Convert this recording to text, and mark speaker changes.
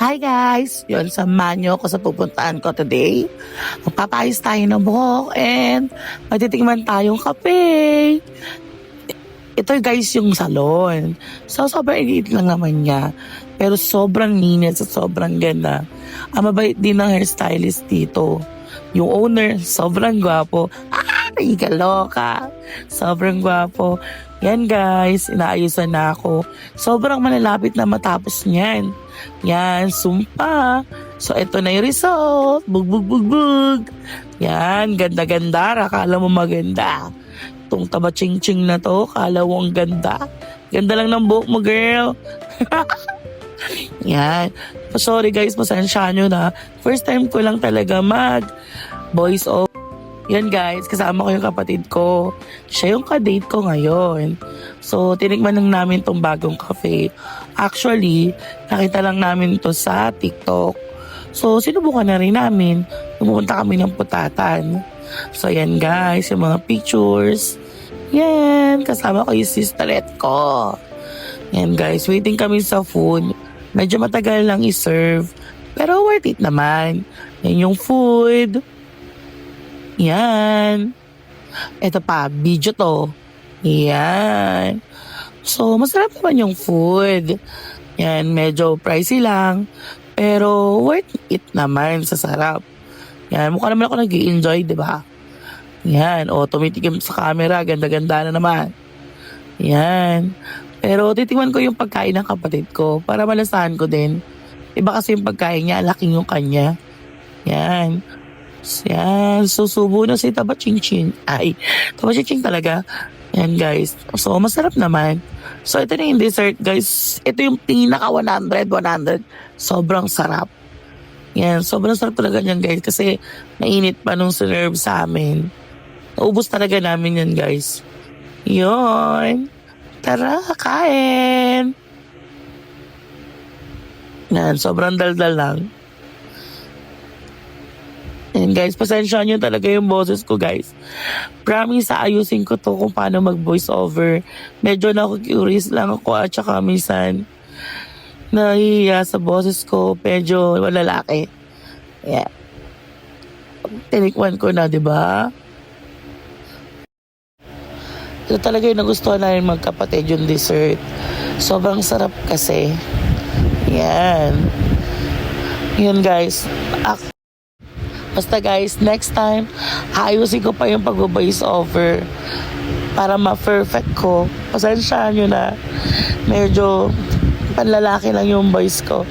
Speaker 1: Hi guys! Yun, samahan nyo ako sa pupuntaan ko today. Magpapayos tayo ng buhok and magtitikman tayong kape. Ito guys yung salon. So sobrang liit lang naman niya. Pero sobrang linis at sobrang ganda. Ang mabait din ng hairstylist dito. Yung owner, sobrang gwapo. Ay, kaloka. Sobrang gwapo. Yan guys, inaayusan na ako. Sobrang malalapit na matapos niyan. Yan, sumpa. So, ito na yung result. Bug, bug, bug, bug. Yan, ganda-ganda. Akala mo maganda. Itong taba-ching-ching na to, akala mo ang ganda. Ganda lang ng buhok mo, girl. Yan. Sorry guys, pasensya nyo na. First time ko lang talaga voice over. Yan guys, kasama ko yung kapatid ko. Siya yung ka-date ko ngayon. So, tinikman lang namin tong bagong cafe. Actually, nakita lang namin to sa TikTok. So, sinubukan na rin namin. Pumunta kami ng Putatan. So, yan guys, yung mga pictures. Yan, kasama ko yung sisterette ko. Yan guys, waiting kami sa food. Medyo matagal lang i-serve. Pero worth it naman. Yan yung food. Yan. Ito pa, video to. Yan. So, masarap naman yung food. Yan, medyo pricey lang. Pero worth it naman sa sarap. Yan, mukha naman ako nag-i-enjoy, di ba? Yan, o tumitikim sa camera, ganda-ganda na naman. Yan. Pero titingnan ko yung pagkain ng kapatid ko para malasahan ko din. Iba kasi yung pagkain niya, laking yung kanya. Yan. Yan, susubo na si Taba-Ching-Ching. Ay, Taba-Ching-Ching talaga. Yan guys. So, masarap naman. So, ito na yung dessert guys. Ito yung pinaka 100. Sobrang sarap. Yan, sobrang sarap talaga yan guys. Kasi mainit pa nung sinerve sa amin. Naubos talaga namin yan guys. Yun. Tara, kain. Yan, sobrang daldal lang. And guys, pasensya nyo talaga yung boses ko guys. Promise, ayusin ko to kung paano mag-voice over. Medyo na-curious lang ako at saka minsan nahihiya sa boses ko. Medyo malalaki. Yeah. Tinikwan ko na, di ba? Ito talaga yung nagustuhan namin magkapatid yung dessert. Sobrang sarap kasi. Yan. Yun guys. Basta guys, next time, ayusin ko pa yung pag-voice over para ma-perfect ko. Pasensya nyo na medyo panlalaki lang yung voice ko.